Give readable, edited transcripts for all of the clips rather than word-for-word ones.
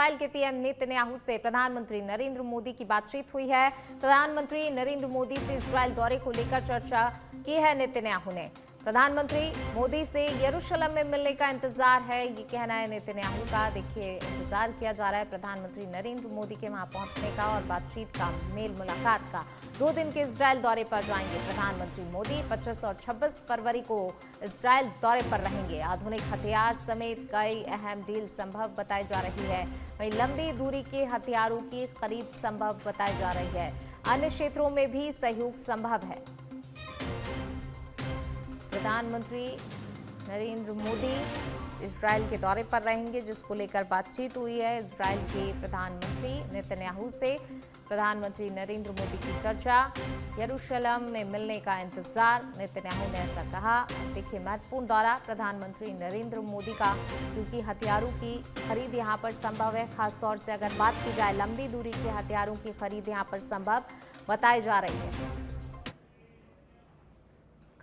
Israel के PM Netanyahu से प्रधानमंत्री नरेंद्र मोदी की बातचीत हुई है। प्रधानमंत्री नरेंद्र मोदी से इजराइल दौरे को लेकर चर्चा की है नेतन्याहू ने। प्रधानमंत्री मोदी से यरूशलेम में मिलने का इंतजार है, ये कहना है नेतन्याहू का। देखिए, इंतजार किया जा रहा है प्रधानमंत्री नरेंद्र मोदी के वहां पहुंचने का और बातचीत का, मेल मुलाकात का। 2 दिन के इजराइल दौरे पर जाएंगे प्रधानमंत्री मोदी। 25 और 26 फरवरी को इजराइल दौरे पर रहेंगे। आधुनिक हथियार समेत कई अहम डील संभव बताई जा रही है। वहीं लंबी दूरी के हथियारों की खरीद संभव बताई जा रही है। अन्य क्षेत्रों में भी सहयोग संभव है। प्रधानमंत्री नरेंद्र मोदी इजराइल के दौरे पर रहेंगे, जिसको लेकर बातचीत हुई है इजराइल के प्रधानमंत्री नेतन्याहू से। प्रधानमंत्री नरेंद्र मोदी की चर्चा, यरूशलेम में मिलने का इंतजार, नेतन्याहू ने ऐसा कहा। देखिए, महत्वपूर्ण दौरा प्रधानमंत्री नरेंद्र मोदी का, क्योंकि हथियारों की खरीद यहां पर संभव है। खासतौर से अगर बात की जाए लंबी दूरी के हथियारों की खरीद यहां पर संभव बताई जा रही है।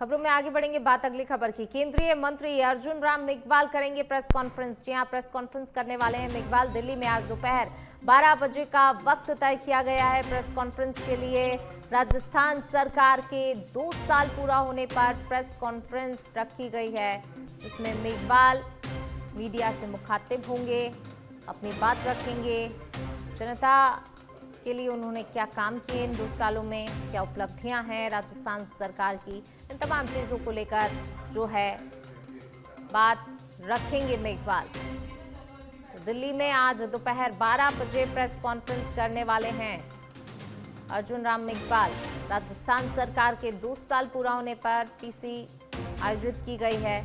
खबरों में आगे बढ़ेंगे, बात अगली खबर की। केंद्रीय मंत्री अर्जुन राम मेघवाल करेंगे प्रेस कॉन्फ्रेंस। जी हां, प्रेस कॉन्फ्रेंस करने वाले हैं मेघवाल। दिल्ली में आज दोपहर 12 बजे का वक्त तय किया गया है प्रेस कॉन्फ्रेंस के लिए। राजस्थान सरकार के 2 साल पूरा होने पर प्रेस कॉन्फ्रेंस रखी गई है, जिसमें मेघवाल मीडिया से मुखातिब होंगे, अपनी बात रखेंगे। जनता के लिए उन्होंने क्या काम किए इन 2 सालों में, क्या उपलब्धियां हैं राजस्थान सरकार की, इन तमाम चीजों को लेकर जो है बात रखेंगे मेघवाल। तो दिल्ली में आज दोपहर 12 बजे प्रेस कॉन्फ्रेंस करने वाले हैं अर्जुन राम मेघवाल। राजस्थान सरकार के 2 साल पूरा होने पर पीसी आयोजित की गई है।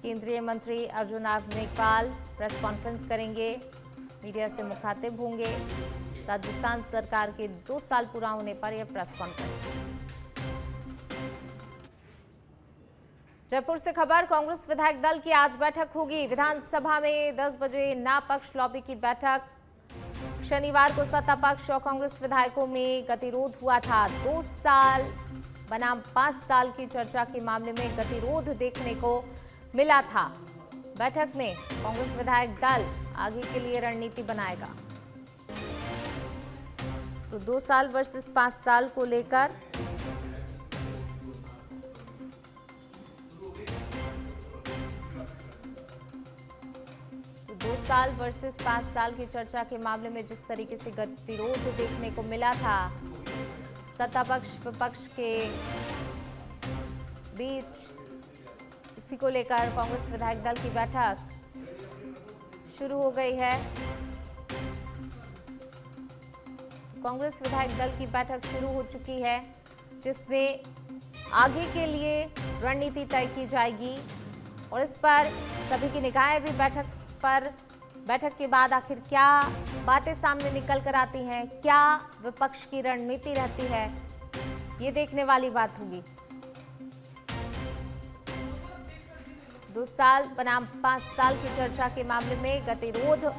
केंद्रीय मंत्री अर्जुन राम मेघवाल प्रेस कॉन्फ्रेंस करेंगे, मीडिया से मुखातिब होंगे। राजस्थान सरकार के 2 साल पूरा होने पर यह प्रेस कॉन्फ्रेंस। जयपुर से खबर, कांग्रेस विधायक दल की आज बैठक होगी। विधानसभा में 10 बजे नापक्ष लॉबी की बैठक। शनिवार को सत्ता पक्ष और कांग्रेस विधायकों में गतिरोध हुआ था। 2 साल बनाम 5 साल की चर्चा के मामले में गतिरोध देखने को मिला था। बैठक में कांग्रेस विधायक दल आगे के लिए रणनीति बनाएगा। तो 2 साल वर्सेस 5 साल को लेकर 2 साल वर्सेस 5 साल की चर्चा के मामले में जिस तरीके से गतिरोध देखने को मिला था सत्ता पक्ष विपक्ष के बीच, इसी को लेकर कांग्रेस विधायक दल की बैठक शुरू हो गई है। कांग्रेस विधायक दल की बैठक शुरू हो चुकी है, जिसमें आगे के लिए रणनीति तय की जाएगी और इस पर सभी की निगाहें भी बैठक के बाद आखिर क्या बातें सामने निकल कर आती हैं, क्या विपक्ष की रणनीति रहती है, ये देखने वाली बात होगी। 2 साल बनाम 5 साल की चर्चा के मामले में गतिरोध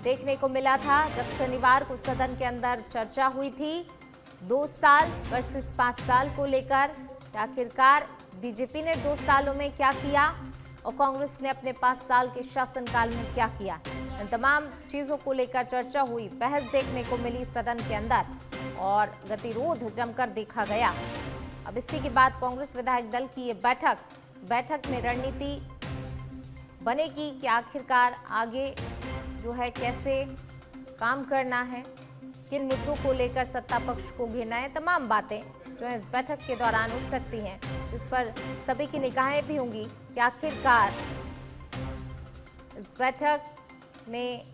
देखने को मिला था जब शनिवार को सदन के अंदर चर्चा हुई थी 2 साल वर्सेस 5 साल को लेकर। आखिरकार बीजेपी ने 2 सालों में क्या किया और कांग्रेस ने अपने 5 साल के शासनकाल में क्या किया, इन तमाम चीजों को लेकर चर्चा हुई, बहस देखने को मिली सदन के अंदर और गतिरोध जमकर देखा गया। अब इसी के बाद कांग्रेस विधायक दल की ये बैठक में रणनीति बनेगी कि आखिरकार आगे जो है कैसे काम करना है, किन मुद्दों को लेकर सत्ता पक्ष को घेरना है। तमाम बातें जो है इस बैठक के दौरान उठ सकती हैं, जिस पर सभी की निगाहें भी होंगी कि आखिरकार इस बैठक में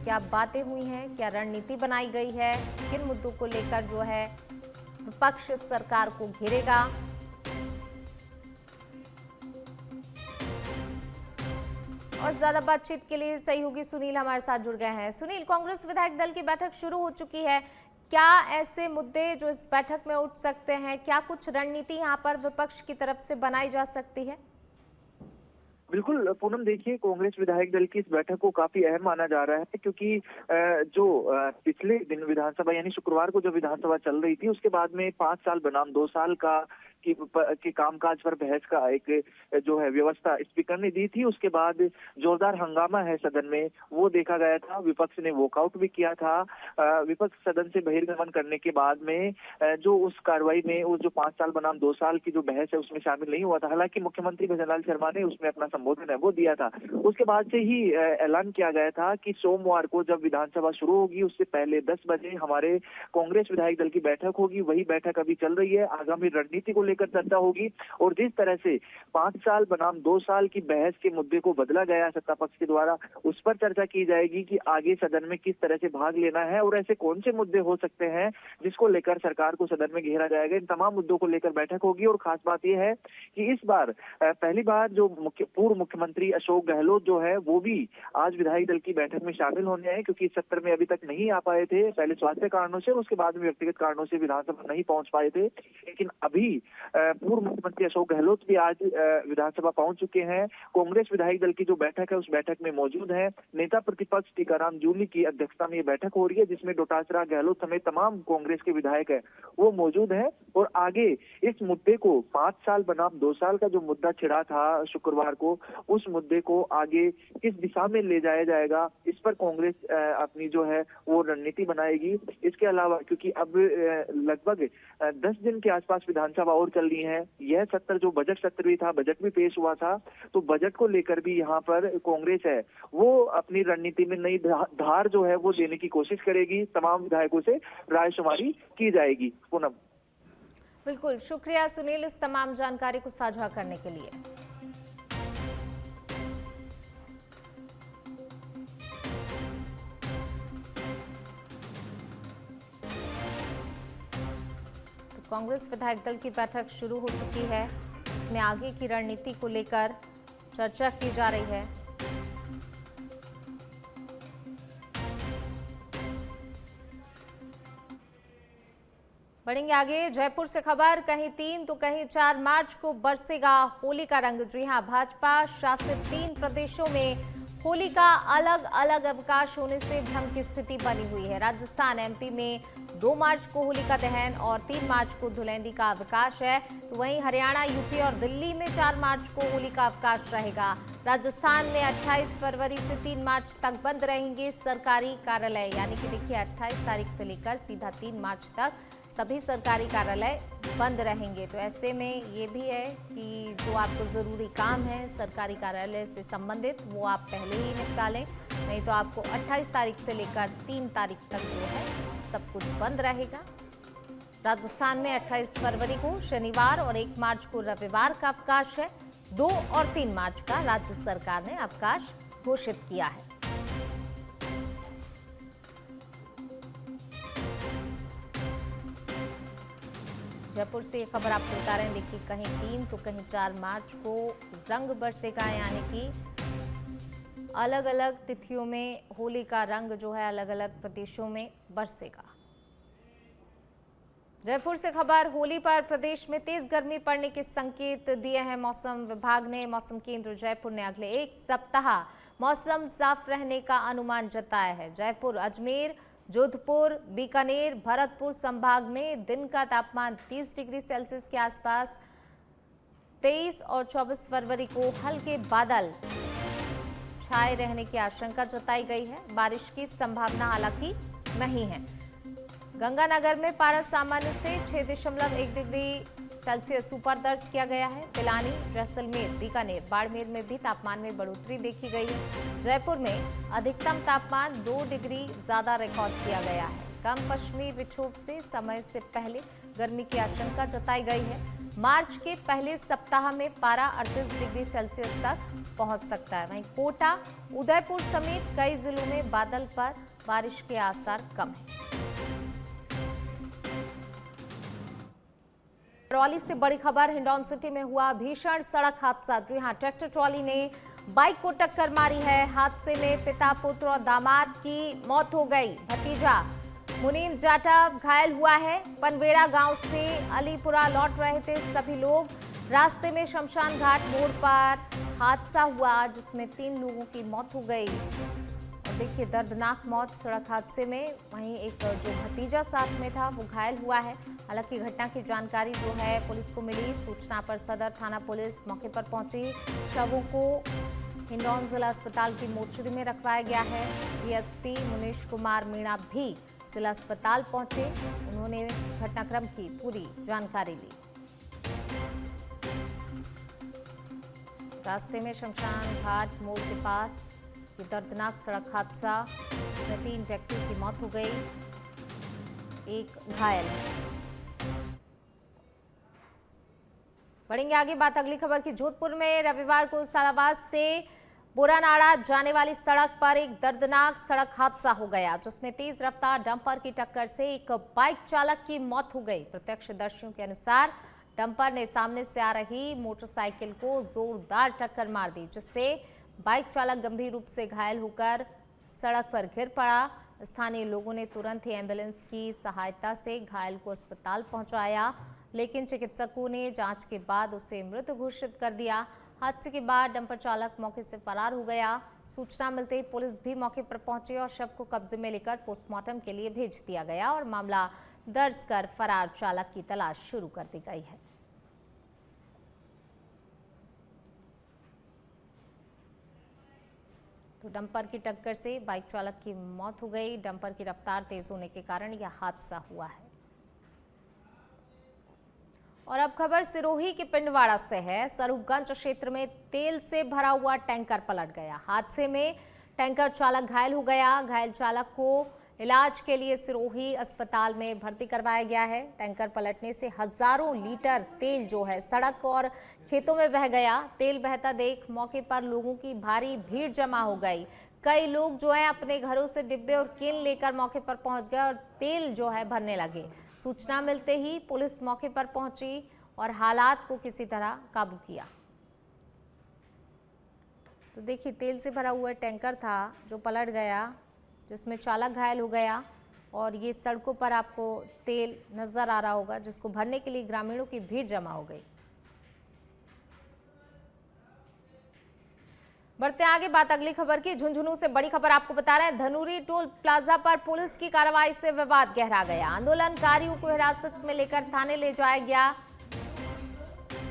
क्या बातें हुई हैं, क्या रणनीति बनाई गई है, किन मुद्दों को लेकर जो है विपक्ष सरकार को घेरेगा। और ज्यादा बातचीत के लिए सहयोगी सुनील हमारे साथ जुड़ गए हैं। सुनील, कांग्रेस विधायक दल की बैठक शुरू हो चुकी है, क्या ऐसे मुद्दे जो इस बैठक में उठ सकते हैं, क्या कुछ रणनीति यहां पर विपक्ष की तरफ से बनाई जा सकती है? बिल्कुल पूनम, देखिए कांग्रेस विधायक दल की इस बैठक को काफी अहम माना जा रहा है, क्योंकि जो पिछले दिन विधानसभा यानी शुक्रवार को जब विधानसभा चल रही थी उसके बाद में 5 साल बनाम 2 साल का के कामकाज पर बहस का एक जो है व्यवस्था स्पीकर ने दी थी। उसके बाद जोरदार हंगामा है सदन में, वो देखा गया था। विपक्ष ने वॉकआउट भी किया था। विपक्ष सदन से बहिर्गमन करने के बाद में जो उस कार्रवाई में वो जो 5 साल बनाम 2 साल की जो बहस है उसमें शामिल नहीं हुआ था। हालांकि मुख्यमंत्री भजनलाल शर्मा ने उसमें अपना संबोधन है वो दिया था। उसके बाद से ही ऐलान किया गया था कि सोमवार को जब विधानसभा शुरू होगी उससे पहले 10 बजे हमारे कांग्रेस विधायक दल की बैठक होगी। वही बैठक अभी चल रही है। आगामी रणनीति को लेकर चर्चा होगी और जिस तरह से 5 साल बनाम 2 साल की बहस के मुद्दे को बदला गया सत्ता पक्ष के द्वारा, उस पर चर्चा की जाएगी कि आगे सदन में किस तरह से भाग लेना है और ऐसे कौन से मुद्दे हो सकते हैं जिसको लेकर सरकार को सदन में घेरा जाएगा। इन तमाम मुद्दों को लेकर बैठक होगी और खास बात यह है कि इस बार पहली बार जो पूर्व मुख्यमंत्री अशोक गहलोत जो है वो भी आज विधायक दल की बैठक में शामिल होने हैं, क्योंकि इस सत्र में अभी तक नहीं आ पाए थे। पहले स्वास्थ्य कारणों से और उसके बाद में व्यक्तिगत कारणों से विधानसभा नहीं पहुंच पाए थे। लेकिन अभी पूर्व मुख्यमंत्री अशोक गहलोत भी आज विधानसभा पहुंच चुके हैं। कांग्रेस विधायक दल की जो बैठक है उस बैठक में मौजूद है। नेता प्रतिपक्ष टीकाराम जूली की अध्यक्षता में ये बैठक हो रही है, जिसमें डोटासरा, गहलोत समेत तमाम कांग्रेस के विधायक है वो मौजूद है। और आगे इस मुद्दे को 5 साल बनाम 2 साल का जो मुद्दा छिड़ा था शुक्रवार को, उस मुद्दे को आगे किस दिशा में ले जाया जाएगा, इस पर कांग्रेस अपनी जो है वो रणनीति बनाएगी। इसके अलावा क्योंकि अब लगभग 10 दिन के आसपास विधानसभा और चल रही है। यह सत्र जो बजट सत्र भी था, बजट भी पेश हुआ था, तो बजट को लेकर भी यहाँ पर कांग्रेस है वो अपनी रणनीति में नई धार जो है वो देने की कोशिश करेगी। तमाम विधायकों से रायशुमारी की जाएगी। पूनम। बिल्कुल, शुक्रिया सुनील इस तमाम जानकारी को साझा करने के लिए। तो कांग्रेस विधायक दल की बैठक शुरू हो चुकी है। इसमें आगे की रणनीति को लेकर चर्चा की जा रही है। बढ़ेंगे आगे। जयपुर से खबर, कहीं 3 तो कहीं 4 मार्च को बरसेगा होली का रंग। जी हां, भाजपा शासित 3 प्रदेशों में होली का अलग अलग अवकाश होने से भ्रम की स्थिति बनी हुई है। राजस्थान, एमपी में 2 मार्च को होली का दहन और 3 मार्च को धुलेंडी का अवकाश है। तो वहीं हरियाणा, यूपी और दिल्ली में 4 मार्च को होली का अवकाश रहेगा। राजस्थान में 28 फरवरी से 3 मार्च तक बंद रहेंगे सरकारी कार्यालय। यानी कि देखिए 28 तारीख से लेकर सीधा 3 मार्च तक सभी सरकारी कार्यालय बंद रहेंगे। तो ऐसे में ये भी है कि जो आपको ज़रूरी काम है सरकारी कार्यालय से संबंधित वो आप पहले ही निपटा लें, नहीं तो आपको 28 तारीख से लेकर 3 तारीख तक जो है सब कुछ बंद रहेगा। राजस्थान में 28 फरवरी को शनिवार और 1 मार्च को रविवार का अवकाश है। 2 और 3 मार्च का राज्य सरकार ने अवकाश घोषित किया है। जयपुर से ये खबर आपको बता रहे हैं। देखिए कहीं 3 तो कहीं 4 मार्च को रंग बरसेगा, यानी कि अलग अलग तिथियों में होली का रंग जो है अलग अलग प्रदेशों में बरसेगा। जयपुर से खबर, होली पर प्रदेश में तेज गर्मी पड़ने के संकेत दिए हैं मौसम विभाग ने। मौसम केंद्र जयपुर ने अगले 1 सप्ताह मौसम साफ रहने का अनुमान जताया है। जयपुर, अजमेर, जोधपुर, बीकानेर, भरतपुर संभाग में दिन का तापमान 30 डिग्री सेल्सियस के आसपास। 23 और 24 फरवरी को हल्के बादल छाए रहने की आशंका जताई गई है। बारिश की संभावना हालांकि नहीं है। गंगानगर में पारा सामान्य से 6.1 डिग्री सेल्सियस ऊपर दर्ज किया गया है। पिलानी, जैसलमेर, बीकानेर, बाड़मेर में भी तापमान में बढ़ोतरी देखी गई है। जयपुर में अधिकतम तापमान 2 डिग्री ज्यादा रिकॉर्ड किया गया है। कम पश्चिमी विक्षोभ से समय से पहले गर्मी की आशंका जताई गई है। मार्च के पहले सप्ताह में पारा 38 डिग्री सेल्सियस तक पहुंच सकता है। वहीं कोटा, उदयपुर समेत कई जिलों में बादल पर बारिश के आसार कम है। ट्रॉली से बड़ी खबर, हिंडौन सिटी में हुआ भीषण सड़क हादसा। जी हां, ट्रैक्टर ट्रॉली ने बाइक को टक्कर मारी है। हादसे में पिता, पुत्र और दामाद की मौत हो गई। भतीजा मुनीम जाटव घायल हुआ है। पनवेड़ा गांव से अलीपुरा लौट रहे थे सभी लोग। रास्ते में शमशान घाट मोड़ पर हादसा हुआ जिसमें 3 लोगों की मौत हो गई। देखिए दर्दनाक मौत सड़क हादसे में, वहीं एक जो भतीजा साथ में था वो घायल हुआ है। हालांकि घटना की जानकारी जो है पुलिस को मिली। सूचना पर सदर थाना पुलिस मौके पर पहुंची। शवों को हिंडौन जिला अस्पताल की मोर्चरी में रखवाया गया है। डीएसपी मुनीश कुमार मीणा भी जिला अस्पताल पहुंचे। उन्होंने घटनाक्रम की पूरी जानकारी ली। रास्ते में शमशान घाट मोड़ के पास ये दर्दनाक सड़क हादसा, इसमें 3 व्यक्तियों की मौत हो गई, एक घायल है। बढ़ेंगे आगे बात अगली खबर की। जोधपुर में रविवार को सालावास से बोरानाड़ा जाने वाली सड़क पर एक दर्दनाक सड़क हादसा हो गया, जिसमें तेज रफ्तार डंपर की टक्कर से एक बाइक चालक की मौत हो गई। प्रत्यक्षदर्शियों के अनुसार डंपर ने सामने से आ रही मोटरसाइकिल को जोरदार टक्कर मार दी, जिससे बाइक चालक गंभीर रूप से घायल होकर सड़क पर गिर पड़ा। स्थानीय लोगों ने तुरंत ही एम्बुलेंस की सहायता से घायल को अस्पताल पहुंचाया, लेकिन चिकित्सकों ने जांच के बाद उसे मृत घोषित कर दिया। हादसे के बाद डंपर चालक मौके से फरार हो गया। सूचना मिलते ही पुलिस भी मौके पर पहुंची और शव को कब्जे में लेकर पोस्टमार्टम के लिए भेज दिया गया और मामला दर्ज कर फरार चालक की तलाश शुरू कर दी गई है। तो डंपर की टक्कर से बाइक चालक की मौत हो गई। डंपर की रफ्तार तेज होने के कारण यह हादसा हुआ है। और अब खबर सिरोही के पिंडवाड़ा से है। स्वरूपगंज क्षेत्र में तेल से भरा हुआ टैंकर पलट गया। हादसे में टैंकर चालक घायल हो गया। घायल चालक को इलाज के लिए सिरोही अस्पताल में भर्ती करवाया गया है। टैंकर पलटने से हजारों लीटर तेल जो है सड़क और खेतों में बह गया। तेल बहता देख मौके पर लोगों की भारी भीड़ जमा हो गई। कई लोग जो है अपने घरों से डिब्बे और केन लेकर मौके पर पहुंच गए और तेल जो है भरने लगे। सूचना मिलते ही पुलिस मौके पर पहुंची और हालात को किसी तरह काबू किया। तो देखिए तेल से भरा हुआ टैंकर था जो पलट गया, जिसमें चालक घायल हो गया और ये सड़कों पर आपको तेल नजर आ रहा होगा, जिसको भरने के लिए ग्रामीणों की भीड़ जमा हो गई। बढ़ते आगे बात अगली खबर की। झुंझुनू से बड़ी खबर आपको बता रहे हैं। धनूरी टोल प्लाजा पर पुलिस की कार्रवाई से विवाद गहरा गया। आंदोलनकारियों को हिरासत में लेकर थाने ले जाया गया।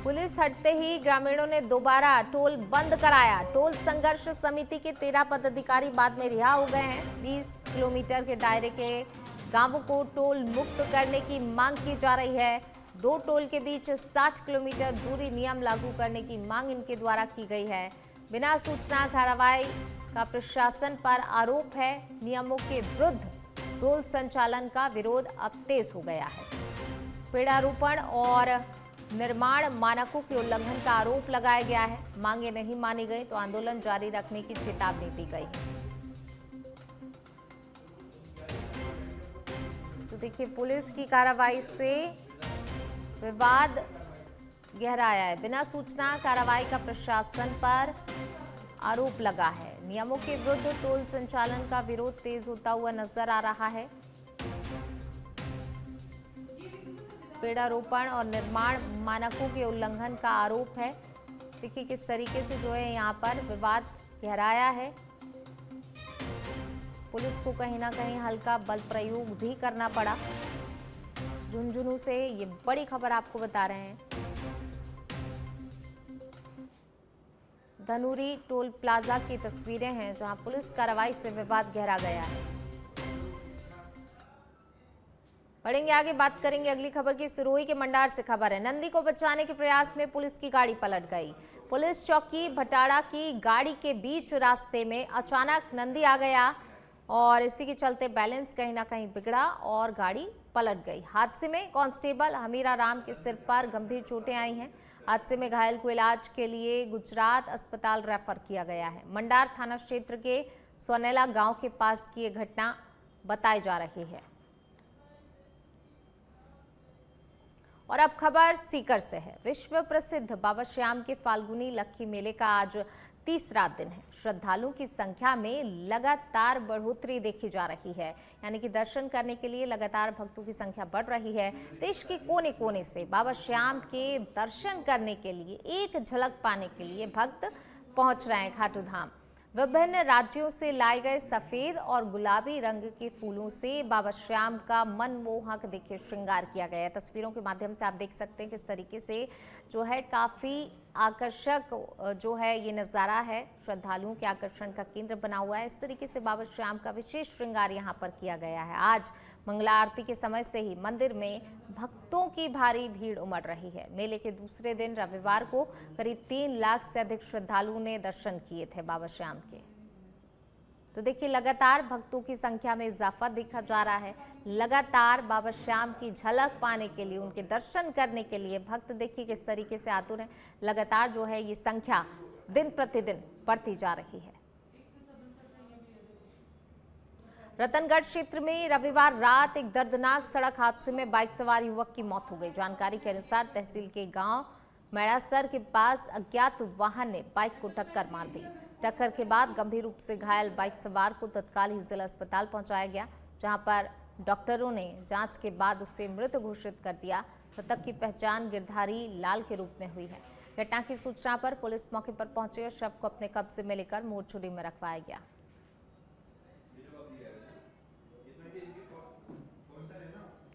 पुलिस हटते ही ग्रामीणों ने दोबारा टोल बंद कराया। टोल संघर्ष समिति के 13 पदाधिकारी बाद में रिहा हो गए हैं। 20 किलोमीटर के दायरे के गांवों को टोल मुक्त करने की मांग की जा रही है। 2 टोल के बीच 60 किलोमीटर दूरी नियम लागू करने की मांग इनके द्वारा की गई है। बिना सूचना कार्रवाई का प्रशासन पर आरोप है। नियमों के विरुद्ध टोल संचालन का विरोध अब तेज हो गया है। पेड़ारोपण और निर्माण मानकों के उल्लंघन का आरोप लगाया गया है। मांगे नहीं मानी गई तो आंदोलन जारी रखने की चेतावनी दी गई है। तो देखिए पुलिस की कार्रवाई से विवाद गहराया है। बिना सूचना कार्रवाई का प्रशासन पर आरोप लगा है। नियमों के विरुद्ध टोल संचालन का विरोध तेज होता हुआ नजर आ रहा है। पेड़ारोपण और निर्माण मानकों के उल्लंघन का आरोप है। देखिए किस तरीके से जो है यहाँ पर विवाद गहराया है। पुलिस को कहीं ना कहीं हल्का बल प्रयोग भी करना पड़ा। झुंझुनू से ये बड़ी खबर आपको बता रहे हैं। धनूरी टोल प्लाजा की तस्वीरें हैं जहां पुलिस कार्रवाई से विवाद गहरा गया है। बढ़ेंगे आगे, बात करेंगे अगली खबर की। सिरोही के मंडार से खबर है। नंदी को बचाने के प्रयास में पुलिस की गाड़ी पलट गई। पुलिस चौकी भटाड़ा की गाड़ी के बीच रास्ते में अचानक नंदी आ गया और इसी के चलते बैलेंस कहीं ना कहीं बिगड़ा और गाड़ी पलट गई। हादसे में कांस्टेबल हमीरा राम के सिर पर गंभीर चोटें आई हैं। हादसे में घायल को इलाज के लिए गुजरात अस्पताल रेफर किया गया है। मंडार थाना क्षेत्र के सोनेला गांव के पास की यह घटना बताई जा रही है। और अब खबर सीकर से है। विश्व प्रसिद्ध बाबा श्याम के फाल्गुनी लक्खी मेले का आज तीसरा दिन है। श्रद्धालुओं की संख्या में लगातार बढ़ोतरी देखी जा रही है, यानी कि दर्शन करने के लिए लगातार भक्तों की संख्या बढ़ रही है। देश के कोने कोने से बाबा श्याम के दर्शन करने के लिए, एक झलक पाने के लिए भक्त पहुंच रहे हैं खाटू धाम। विभिन्न राज्यों से लाए गए सफेद और गुलाबी रंग के फूलों से बाबा श्याम का मनमोहक देखिए श्रृंगार किया गया है। तस्वीरों के माध्यम से आप देख सकते हैं किस तरीके से जो है काफी आकर्षक जो है ये नज़ारा है, श्रद्धालुओं के आकर्षण का केंद्र बना हुआ है। इस तरीके से बाबा श्याम का विशेष श्रृंगार यहाँ पर किया गया है। आज मंगला आरती के समय से ही मंदिर में भक्तों की भारी भीड़ उमड़ रही है। मेले के दूसरे दिन रविवार को करीब 3 लाख से अधिक श्रद्धालुओं ने दर्शन किए थे बाबा श्याम के। तो देखिए लगातार भक्तों की संख्या में इजाफा देखा जा रहा है। लगातार बाबा श्याम की झलक पाने के लिए, उनके दर्शन करने के लिए भक्त देखिए किस तरीके से आतुर हैं। लगातार जो है ये संख्या दिन प्रतिदिन बढ़ती जा रही है। रतनगढ़ क्षेत्र में रविवार रात एक दर्दनाक सड़क हादसे में बाइक सवार युवक की मौत हो गई। जानकारी के अनुसार तहसील के गांव मैड़ासर के पास अज्ञात वाहन ने बाइक को टक्कर मार दी। टक्कर के बाद गंभीर रूप से घायल बाइक सवार को तत्काल ही जिला अस्पताल पहुंचाया गया, जहां पर डॉक्टरों ने जांच के बाद उसे मृत घोषित कर दिया। मृतक की पहचान गिरधारी लाल के रूप में हुई है। घटना की सूचना पर पुलिस मौके पर पहुंची और शव को अपने कब्जे में लेकर मोर्चरी में रखवाया गया।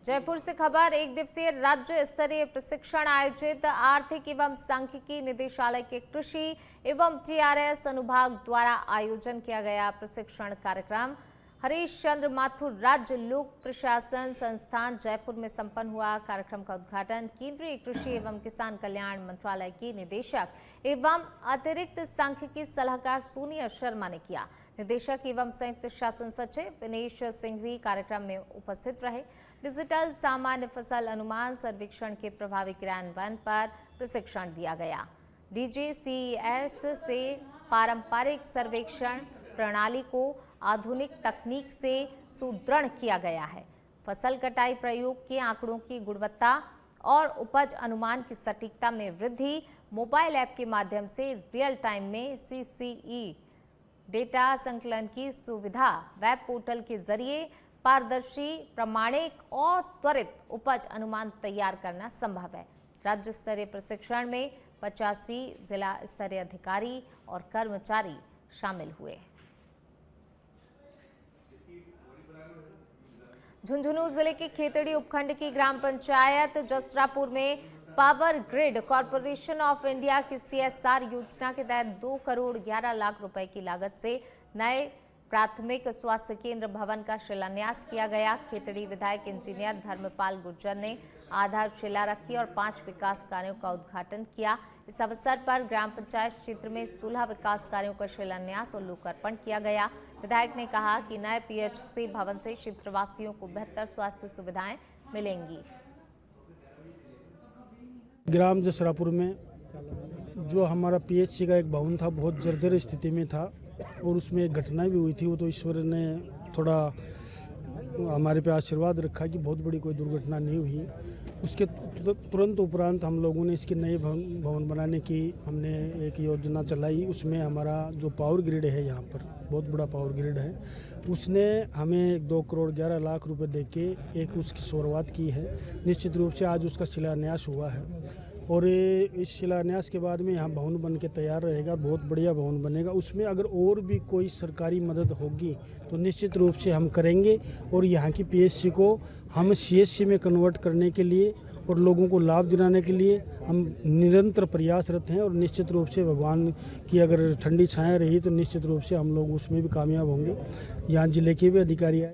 जयपुर से खबर, एक दिवसीय राज्य स्तरीय प्रशिक्षण आयोजित आर्थिक एवं सांख्यिकी निदेशालय के कृषि एवं टीआरएस अनुभाग द्वारा आयोजन किया गया प्रशिक्षण कार्यक्रम हरीश चंद्र माथुर राज्य लोक प्रशासन संस्थान जयपुर में संपन्न हुआ। कार्यक्रम का उद्घाटन केंद्रीय कृषि एवं किसान कल्याण मंत्रालय की निदेशक एवं अतिरिक्त सांख्यिकी सलाहकार सोनिया शर्मा ने किया। निदेशक एवं संयुक्त शासन सचिव विनेश सिंह भी कार्यक्रम में उपस्थित रहे। डिजिटल सामान्य फसल अनुमान सर्वेक्षण के प्रभावी क्रियान्वयन पर प्रशिक्षण दिया गया। डीजीसीएस से पारंपरिक सर्वेक्षण प्रणाली को आधुनिक तकनीक से सुदृढ़ किया गया है। फसल कटाई प्रयोग के आंकड़ों की गुणवत्ता और उपज अनुमान की सटीकता में वृद्धि, मोबाइल ऐप के माध्यम से रियल टाइम में सीसीई डेटा संकलन की सुविधा, वेब पोर्टल के जरिए पारदर्शी, प्रामाणिक और त्वरित उपज अनुमान तैयार करना संभव है। राज्य स्तरीय प्रशिक्षण में 85 जिला स्तरीय अधिकारी और कर्मचारी शामिल हुए। झुंझुनू जिले के खेतड़ी उपखंड की ग्राम पंचायत जसरापुर में power grid corporation of India की CSR योजना के तहत 2 करोड़ 11 लाख रुपए की लागत से नए प्राथमिक स्वास्थ्य केंद्र भवन का शिलान्यास किया गया। खेतड़ी विधायक इंजीनियर धर्मपाल गुर्जर ने आधारशिला रखी और 5 विकास कार्यों का उद्घाटन किया। इस अवसर पर ग्राम पंचायत क्षेत्र में 16 विकास कार्यों का शिलान्यास और लोकार्पण किया गया। विधायक ने कहा कि नए PHC भवन से क्षेत्रवासियों को बेहतर स्वास्थ्य सुविधाएं मिलेंगी। ग्राम जसरापुर में जो हमारा PHC का एक भवन था, बहुत जर्जर स्थिति में था और उसमें एक घटना भी हुई थी। वो तो ईश्वर ने थोड़ा हमारे पे आशीर्वाद रखा कि बहुत बड़ी कोई दुर्घटना नहीं हुई। उसके तुरंत उपरांत हम लोगों ने इसके नए भवन बनाने की हमने एक योजना चलाई। उसमें हमारा जो पावर ग्रिड है, यहाँ पर बहुत बड़ा पावर ग्रिड है, उसने हमें 2 करोड़ 11 लाख रुपए देके एक उसकी शुरुआत की है। निश्चित रूप से आज उसका शिलान्यास हुआ है और इस शिलान्यास के बाद में यहाँ भवन बन के तैयार रहेगा। बहुत बढ़िया भवन बनेगा। उसमें अगर और भी कोई सरकारी मदद होगी तो निश्चित रूप से हम करेंगे और यहाँ की PHC को हम CHC में कन्वर्ट करने के लिए और लोगों को लाभ दिलाने के लिए हम निरंतर प्रयासरत हैं। और निश्चित रूप से भगवान की अगर ठंडी छाया रही तो निश्चित रूप से हम लोग उसमें भी कामयाब होंगे। यहाँ जिले के भी अधिकारी आए।